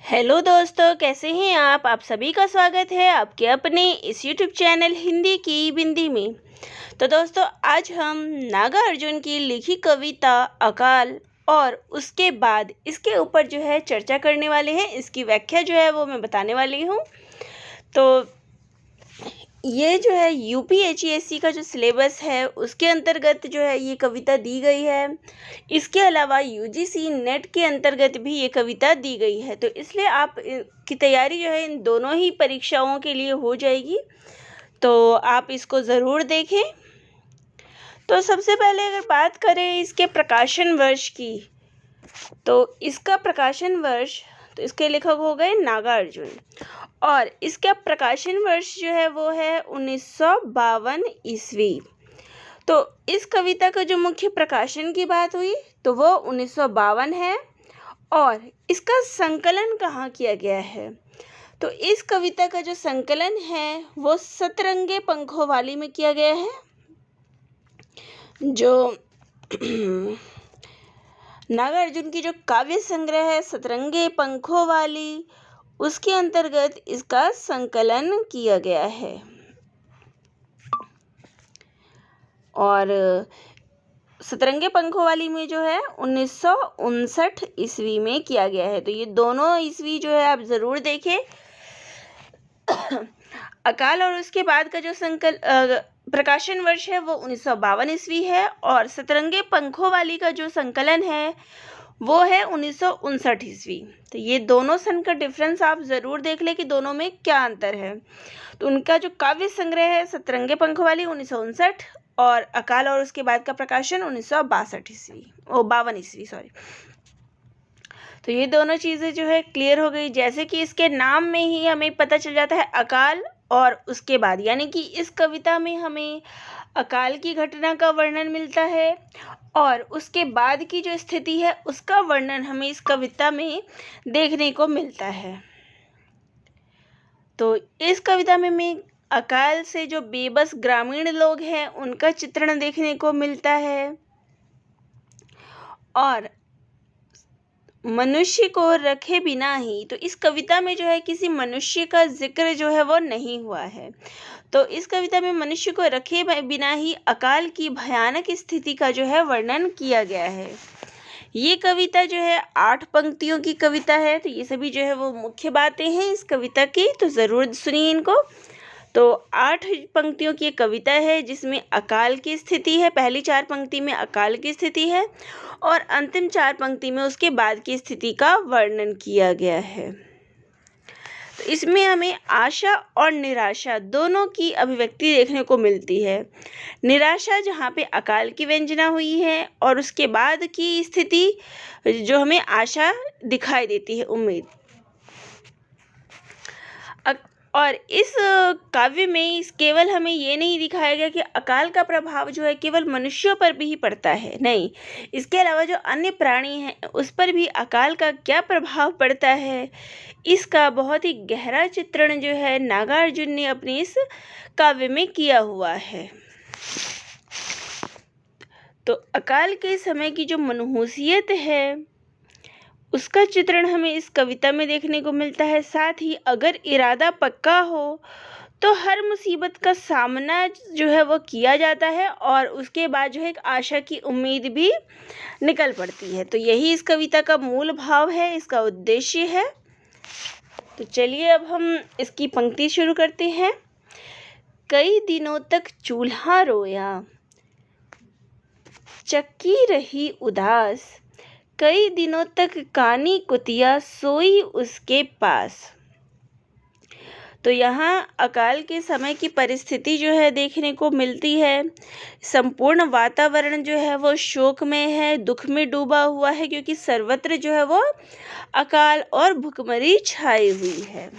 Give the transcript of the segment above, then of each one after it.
Hello दोस्तों, कैसे हैं आप सभी का स्वागत है आपके अपने इस यूट्यूब चैनल हिंदी की बिंदी में। तो दोस्तों, आज हम नागार्जुन की लिखी कविता अकाल और उसके बाद इसके ऊपर जो है चर्चा करने वाले हैं। इसकी व्याख्या जो है वो मैं बताने वाली हूँ। तो ये जो है यूपीएचईएससी का जो सिलेबस है उसके अंतर्गत जो है ये कविता दी गई है। इसके अलावा यूजीसी नेट के अंतर्गत भी ये कविता दी गई है, तो इसलिए आप की तैयारी जो है इन दोनों ही परीक्षाओं के लिए हो जाएगी, तो आप इसको ज़रूर देखें। तो सबसे पहले अगर बात करें इसके प्रकाशन वर्ष की, तो इसका प्रकाशन वर्ष, तो इसके लेखक हो गए नागार्जुन, और इसका प्रकाशन वर्ष जो है वो है 1952 ईस्वी। तो इस कविता का जो मुख्य प्रकाशन की बात हुई तो वो 1952 है, और इसका संकलन कहाँ किया गया है, तो इस कविता का जो संकलन है वो सतरंगे पंखों वाली में किया गया है। जो नागार्जुन की जो काव्य संग्रह है सतरंगे पंखों वाली, उसके अंतर्गत इसका संकलन किया गया है। और सतरंगे पंखों वाली में जो है 1959 ईस्वी में किया गया है। तो ये दोनों ईस्वी जो है आप ज़रूर देखें। अकाल और उसके बाद का जो प्रकाशन वर्ष है वो 1952 ईस्वी है, और सतरंगे पंखों वाली का जो संकलन है वो है 1959 ईस्वी। तो ये दोनों सन का डिफरेंस आप ज़रूर देख लें कि दोनों में क्या अंतर है। तो उनका जो काव्य संग्रह है सतरंगे पंखों वाली 1959, और अकाल और उसके बाद का प्रकाशन 1952 ईस्वी सॉरी। तो ये दोनों चीज़ें जो है क्लियर हो गई। जैसे कि इसके नाम में ही हमें पता चल जाता है अकाल और उसके बाद, यानी कि इस कविता में हमें अकाल की घटना का वर्णन मिलता है, और उसके बाद की जो स्थिति है उसका वर्णन हमें इस कविता में देखने को मिलता है। तो इस कविता में हमें अकाल से जो बेबस ग्रामीण लोग हैं उनका चित्रण देखने को मिलता है, और मनुष्य को रखे बिना ही, तो इस कविता में जो है किसी मनुष्य का जिक्र जो है वो नहीं हुआ है। तो इस कविता में मनुष्य को रखे बिना ही अकाल की भयानक स्थिति का जो है वर्णन किया गया है। ये कविता जो है 8 पंक्तियों की कविता है। तो ये सभी जो है वो मुख्य बातें हैं इस कविता की, तो ज़रूर सुनिए इनको। तो 8 पंक्तियों की एक कविता है जिसमें अकाल की स्थिति है। पहली 4 पंक्ति में अकाल की स्थिति है, और अंतिम 4 पंक्ति में उसके बाद की स्थिति का वर्णन किया गया है। तो इसमें हमें आशा और निराशा दोनों की अभिव्यक्ति देखने को मिलती है। निराशा जहाँ पे अकाल की व्यंजना हुई है, और उसके बाद की स्थिति जो हमें आशा दिखाई देती है, उम्मीद। और इस काव्य में केवल हमें ये नहीं दिखाया गया कि अकाल का प्रभाव जो है केवल मनुष्यों पर भी ही पड़ता है, नहीं, इसके अलावा जो अन्य प्राणी हैं उस पर भी अकाल का क्या प्रभाव पड़ता है, इसका बहुत ही गहरा चित्रण जो है नागार्जुन ने अपने इस काव्य में किया हुआ है। तो अकाल के समय की जो मनहूसियत है उसका चित्रण हमें इस कविता में देखने को मिलता है। साथ ही अगर इरादा पक्का हो तो हर मुसीबत का सामना जो है वो किया जाता है, और उसके बाद जो है एक आशा की उम्मीद भी निकल पड़ती है। तो यही इस कविता का मूल भाव है, इसका उद्देश्य है। तो चलिए अब हम इसकी पंक्ति शुरू करते हैं। कई दिनों तक चूल्हा रोया, चक्की रही उदास, कई दिनों तक कानी कुतिया सोई उसके पास। तो यहाँ अकाल के समय की परिस्थिति जो है देखने को मिलती है। संपूर्ण वातावरण जो है वो शोकमय है, दुख में डूबा हुआ है, क्योंकि सर्वत्र जो है वो अकाल और भुखमरी छाई हुई है।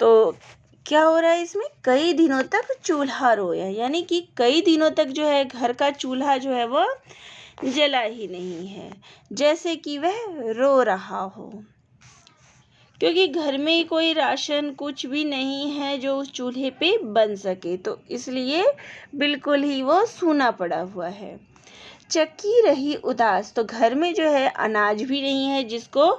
तो क्या हो रहा है इसमें, कई दिनों तक चूल्हा रोया, यानी कि कई दिनों तक जो है घर का चूल्हा जो है वो जला ही नहीं है, जैसे कि वह रो रहा हो, क्योंकि घर में कोई राशन कुछ भी नहीं है जो उस चूल्हे पे बन सके, तो इसलिए बिल्कुल ही वो सूना पड़ा हुआ है। चक्की रही उदास। तो घर में जो है अनाज भी नहीं है जिसको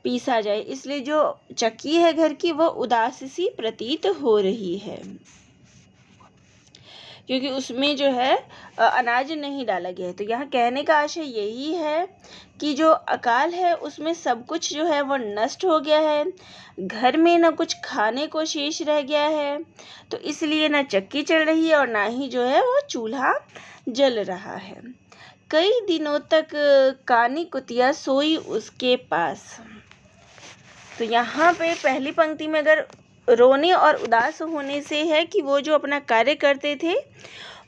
पीसा जाए, इसलिए जो चक्की है घर की वो उदास सी प्रतीत हो रही है, क्योंकि उसमें जो है अनाज नहीं डाला गया है। तो यहाँ कहने का आशय यही है कि जो अकाल है उसमें सब कुछ जो है वो नष्ट हो गया है, घर में न कुछ खाने को शेष रह गया है, तो इसलिए न चक्की चल रही है और ना ही जो है वो चूल्हा जल रहा है। कई दिनों तक कानी कुतिया सोई उसके पास। तो यहाँ पे पहली पंक्ति में अगर रोने और उदास होने से है कि वो जो अपना कार्य करते थे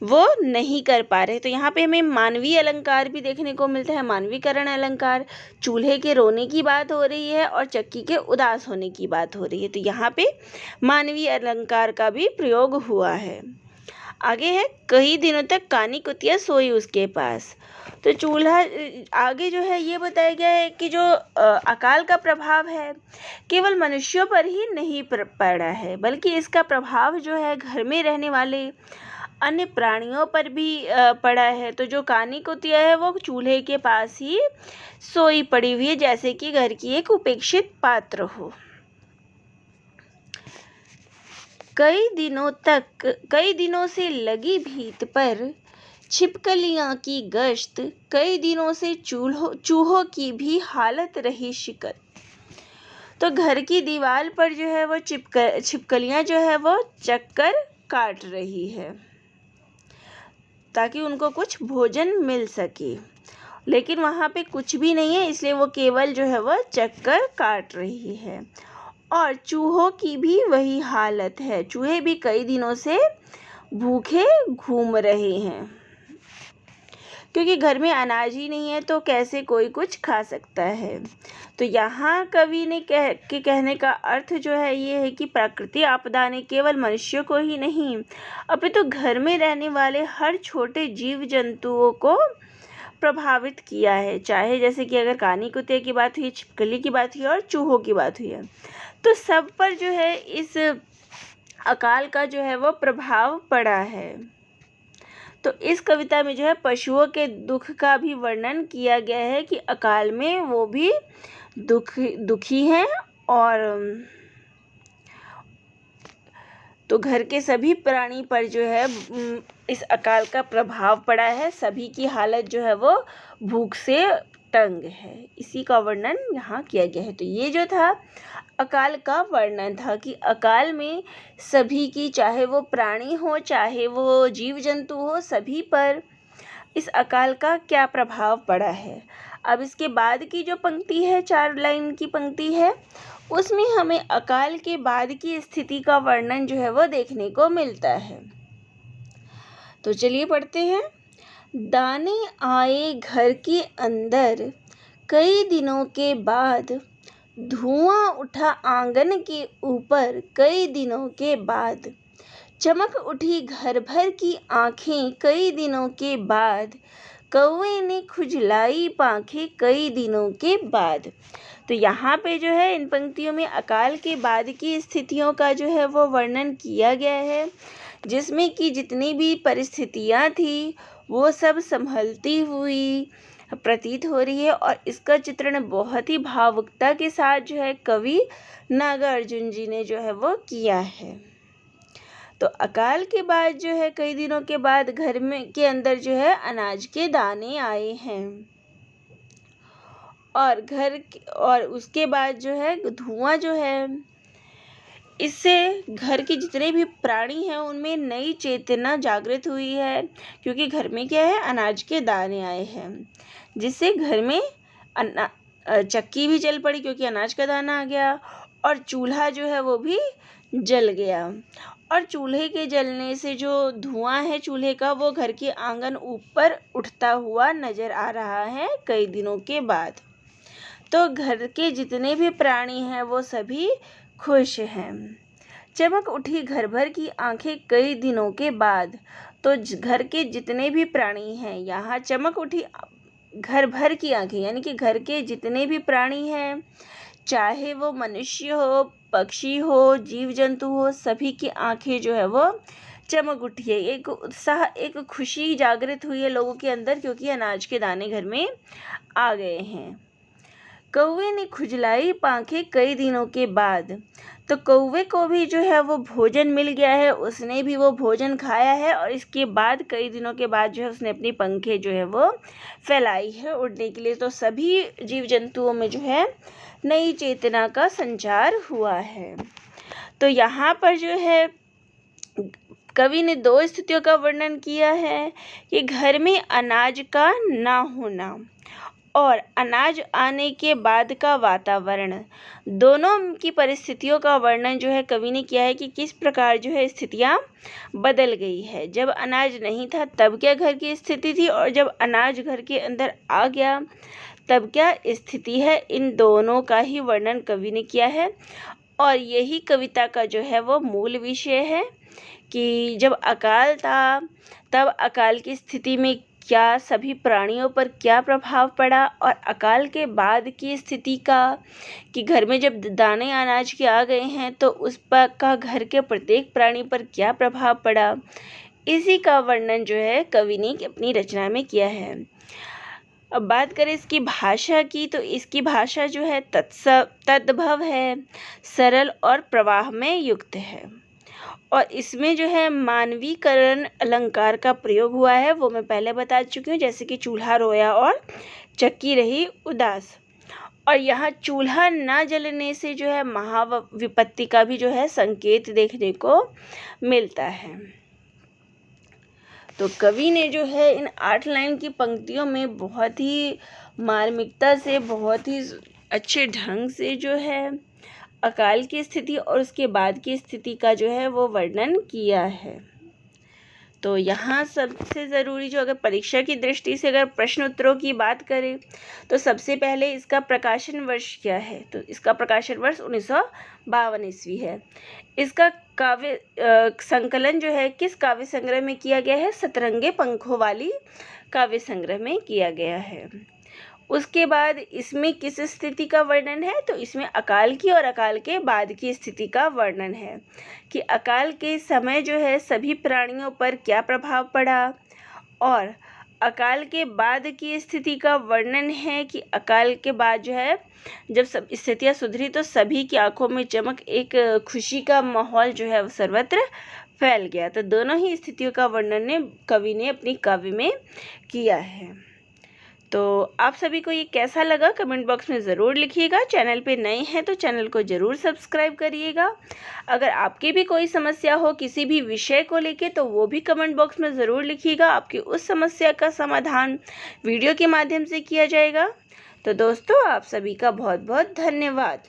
वो नहीं कर पा रहे, तो यहाँ पे हमें मानवीय अलंकार भी देखने को मिलता है, मानवीकरण अलंकार। चूल्हे के रोने की बात हो रही है और चक्की के उदास होने की बात हो रही है, तो यहाँ पे मानवीय अलंकार का भी प्रयोग हुआ है। आगे है कई दिनों तक कानी कुतिया सोई उसके पास। तो चूल्हा आगे जो है ये बताया गया है कि जो अकाल का प्रभाव है केवल मनुष्यों पर ही नहीं पड़ा है, बल्कि इसका प्रभाव जो है घर में रहने वाले अन्य प्राणियों पर भी पड़ा है। तो जो कानी कुतिया है वो चूल्हे के पास ही सोई पड़ी हुई है, जैसे कि घर की एक उपेक्षित पात्र हो। कई दिनों से लगी भीत पर छिपकलियां की गश्त, कई दिनों से चूहों की भी हालत रही शिकत। तो घर की दीवार पर जो है वो छिपकलियां जो है वो चक्कर काट रही है ताकि उनको कुछ भोजन मिल सके, लेकिन वहाँ पे कुछ भी नहीं है, इसलिए वो केवल जो है वो चक्कर काट रही है। और चूहों की भी वही हालत है, चूहे भी कई दिनों से भूखे घूम रहे हैं, क्योंकि घर में अनाज ही नहीं है तो कैसे कोई कुछ खा सकता है। तो यहाँ कवि ने कहने का अर्थ जो है ये है कि प्राकृतिक आपदा ने केवल मनुष्यों को ही नहीं अपितु घर में रहने वाले हर छोटे जीव जंतुओं को प्रभावित किया है। चाहे जैसे कि अगर कानी कुत्ते की बात हुई, छिपकली की बात हुई और चूहों की बात हुई है, तो सब पर जो है इस अकाल का जो है वो प्रभाव पड़ा है। तो इस कविता में जो है पशुओं के दुख का भी वर्णन किया गया है कि अकाल में वो भी दुखी हैं, और तो घर के सभी प्राणी पर जो है इस अकाल का प्रभाव पड़ा है, सभी की हालत जो है वो भूख से तंग है, इसी का वर्णन यहाँ किया गया है। तो ये जो था अकाल का वर्णन था कि अकाल में सभी की, चाहे वो प्राणी हो चाहे वो जीव जंतु हो, सभी पर इस अकाल का क्या प्रभाव पड़ा है। अब इसके बाद की जो पंक्ति है, 4 लाइन की पंक्ति है, उसमें हमें अकाल के बाद की स्थिति का वर्णन जो है वो देखने को मिलता है। तो चलिए पढ़ते हैं। दाने आए घर के अंदर, कई दिनों के बाद धुआं उठा आंगन के ऊपर, कई दिनों के बाद चमक उठी घर भर की आंखें, कई दिनों के बाद कौवे ने खुजलाई पांखें, कई दिनों के बाद। तो यहाँ पे जो है इन पंक्तियों में अकाल के बाद की स्थितियों का जो है वो वर्णन किया गया है, जिसमें कि जितनी भी परिस्थितियाँ थी वो सब संभलती हुई प्रतीत हो रही है, और इसका चित्रण बहुत ही भावुकता के साथ जो है कवि नागार्जुन जी ने जो है वो किया है। तो अकाल के बाद जो है कई दिनों के बाद घर में के अंदर जो है अनाज के दाने आए हैं, और उसके बाद जो है धुआं जो है, इससे घर के जितने भी प्राणी हैं उनमें नई चेतना जागृत हुई है, क्योंकि घर में क्या है, अनाज के दाने आए हैं, जिससे घर में चक्की भी जल पड़ी क्योंकि अनाज का दाना आ गया, और चूल्हा जो है वो भी जल गया। और चूल्हे के जलने से जो धुआं है चूल्हे का, वो घर के आंगन ऊपर उठता हुआ नज़र आ रहा है कई दिनों के बाद। तो घर के जितने भी प्राणी हैं वो सभी खुश हैं। चमक उठी घर भर की आंखें कई दिनों के बाद। तो घर के जितने भी प्राणी हैं, यहाँ चमक उठी घर भर की आंखें, यानी कि घर के जितने भी प्राणी हैं, चाहे वो मनुष्य हो, पक्षी हो, जीव जंतु हो, सभी की आंखें जो है वो चमक उठी है, एक उत्साह, एक खुशी जागृत हुई है लोगों के अंदर, क्योंकि अनाज के दाने घर में आ गए हैं। कौवे ने खुजलाई पांखें कई दिनों के बाद, तो कौवे को भी जो है वो भोजन मिल गया है, उसने भी वो भोजन खाया है और इसके बाद कई दिनों के बाद जो है उसने अपनी पंखें जो है वो फैलाई है उड़ने के लिए। तो सभी जीव जंतुओं में जो है नई चेतना का संचार हुआ है। तो यहाँ पर जो है कवि ने 2 स्थितियों का वर्णन किया है कि घर में अनाज का ना होना और अनाज आने के बाद का वातावरण, दोनों की परिस्थितियों का वर्णन जो है कवि ने किया है कि किस प्रकार जो है स्थितियाँ बदल गई है। जब अनाज नहीं था तब क्या घर की स्थिति थी, और जब अनाज घर के अंदर आ गया तब क्या स्थिति है। इन दोनों का ही वर्णन कवि ने किया है और यही कविता का जो है वो मूल विषय है कि जब अकाल था तब अकाल की स्थिति में क्या सभी प्राणियों पर क्या प्रभाव पड़ा, और अकाल के बाद की स्थिति का कि घर में जब दाने अनाज के आ गए हैं तो उस पर का घर के प्रत्येक प्राणी पर क्या प्रभाव पड़ा, इसी का वर्णन जो है कवि ने अपनी रचना में किया है। अब बात करें इसकी भाषा की, तो इसकी भाषा जो है तद्भव है, सरल और प्रवाह में युक्त है, और इसमें जो है मानवीकरण अलंकार का प्रयोग हुआ है, वो मैं पहले बता चुकी हूँ, जैसे कि चूल्हा रोया और चक्की रही उदास। और यहाँ चूल्हा ना जलने से जो है महाविपत्ति का भी जो है संकेत देखने को मिलता है। तो कवि ने जो है इन 8 लाइन की पंक्तियों में बहुत ही मार्मिकता से, बहुत ही अच्छे ढंग से जो है अकाल की स्थिति और उसके बाद की स्थिति का जो है वो वर्णन किया है। तो यहाँ सबसे ज़रूरी जो, अगर परीक्षा की दृष्टि से अगर प्रश्न उत्तरों की बात करें तो सबसे पहले इसका प्रकाशन वर्ष क्या है, तो इसका प्रकाशन वर्ष 1952 ईस्वी है। इसका काव्य संकलन जो है किस काव्य संग्रह में किया गया है, सतरंगे पंखों वाली काव्य संग्रह में किया गया है। उसके बाद इसमें किस स्थिति का वर्णन है, तो इसमें अकाल की और अकाल के बाद की स्थिति का वर्णन है कि अकाल के समय जो है सभी प्राणियों पर क्या प्रभाव पड़ा, और अकाल के बाद की स्थिति का वर्णन है कि अकाल के बाद जो है जब सब स्थितियाँ सुधरी तो सभी की आंखों में चमक, एक खुशी का माहौल जो है वो सर्वत्र फैल गया। तो दोनों ही स्थितियों का वर्णन कवि ने अपनी काव्य में किया है। तो आप सभी को ये कैसा लगा कमेंट बॉक्स में ज़रूर लिखिएगा। चैनल पे नए हैं तो चैनल को ज़रूर सब्सक्राइब करिएगा। अगर आपकी भी कोई समस्या हो किसी भी विषय को लेके तो वो भी कमेंट बॉक्स में ज़रूर लिखिएगा। आपकी उस समस्या का समाधान वीडियो के माध्यम से किया जाएगा। तो दोस्तों आप सभी का बहुत बहुत धन्यवाद।